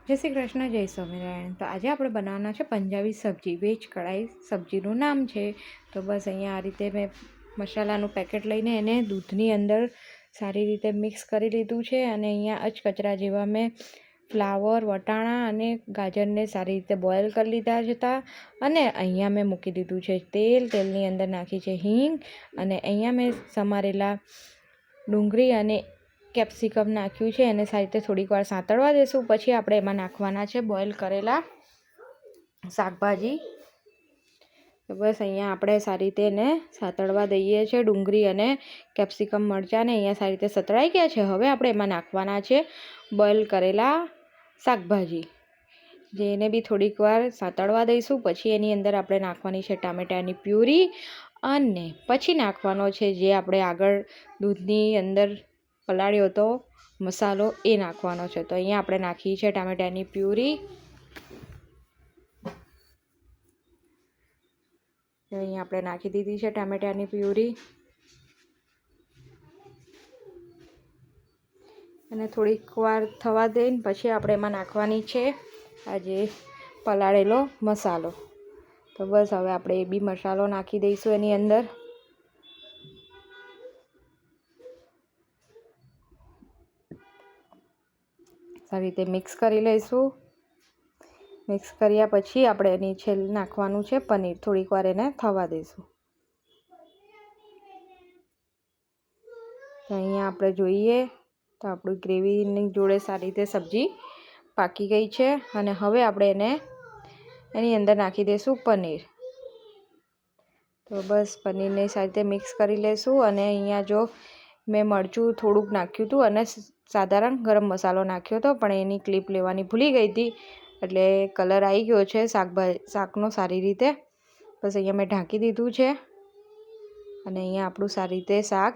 જય શ્રી કૃષ્ણ, જય સ્વામિનારાયણ। તો આજે આપણે બનાવવાના છે પંજાબી સબ્જી, વેજ કઢાઈ સબ્જીનું નામ છે। તો બસ અહીંયા આ રીતે મેં મસાલાનું પેકેટ લઈને એને દૂધની અંદર સારી રીતે મિક્સ કરી લીધું છે અને અહીંયા અચકચરા જેવા મેં ફ્લાવર, વટાણા અને ગાજરને સારી રીતે બોઇલ કરી લીધા હતા અને અહીંયા મેં મૂકી દીધું છે તેલ। તેલની અંદર નાખી છે હિંગ અને અહીંયા મેં સમારેલા ડુંગળી અને કેપ્સિકમ નાખ્યું છે। એને સારી રીતે થોડીક વાર સાંતળવા દેશું। પછી આપણે એમાં નાખવાના છે બોઇલ કરેલા શાકભાજી। તો બસ અહીંયા આપણે સારી રીતે એને સાંતળવા દઈએ છીએ। ડુંગળી અને કેપ્સિકમ મરચાંને અહીંયા સારી રીતે સતળાઈ ગયા છે। હવે આપણે એમાં નાખવાના છે બોઇલ કરેલા શાકભાજી, જેને બી થોડીક વાર સાંતળવા દઈશું। પછી એની અંદર આપણે નાખવાની છે ટામેટાની પ્યુરી અને પછી નાખવાનો છે જે આપણે આગળ દૂધની અંદર પલાળ્યો હતો મસાલો, એ નાખવાનો છે। તો અહીંયા આપણે નાખી છે ટામેટાની પ્યુરી। અહીંયા આપણે નાખી દીધી છે ટામેટાની પ્યુરી અને થોડીક વાર થવા દઈને પછી આપણે એમાં નાખવાની છે આ જે પલાળેલો મસાલો। તો બસ હવે આપણે એ બી મસાલો નાખી દઈશું એની અંદર। સારી રીતે મિક્સ કરી લઈશું। મિક્સ કર્યા પછી આપણે એની છેલ્લે નાખવાનું છે પનીર। થોડીક વાર એને થવા દઈશું। તો અહીંયા આપણે જોઈએ તો આપણી ગ્રેવીની જોડે સારી રીતે સબ્જી પાકી ગઈ છે અને હવે આપણે એની અંદર નાખી દઈશું પનીર। તો બસ પનીરને સારી રીતે મિક્સ કરી લઈશું અને અહીંયા જો મેં મરચું થોડુંક નાખ્યું હતું અને સાધારણ ગરમ મસાલો નાખ્યો હતો, પણ એની ક્લિપ લેવાની ભૂલી ગઈ હતી એટલે કલર આવી ગયો છે શાકનો સારી રીતે। બસ અહીંયા મેં ઢાંકી દીધું છે અને અહીંયા આપણું સારી રીતે શાક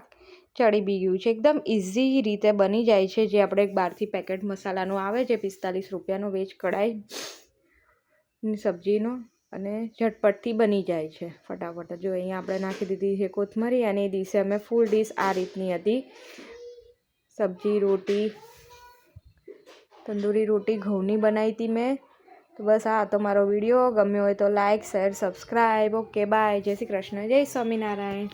ચડી બી ગયું છે। એકદમ ઇઝી રીતે બની જાય છે, જે આપણે બહારથી પેકેટ મસાલાનું આવે છે 45 રૂપિયાનું વેજ કઢાઈની સબ્જીનું, અને ઝટપટથી બની જાય છે ફટાફટ। જો અહીંયા આપણે નાખી દીધી છે કોથમરી અને એ દિવસે અમે ફૂલ ડીશ આ રીતની હતી। સબ્જી, રોટી, તંદૂરી રોટી ઘઉંની બનાવી હતી મેં। તો બસ આ તો મારો વિડીયો ગમ્યો હોય તો like, share, subscribe. Okay, bye, જય શ્રી કૃષ્ણ, જય સ્વામિનારાયણ।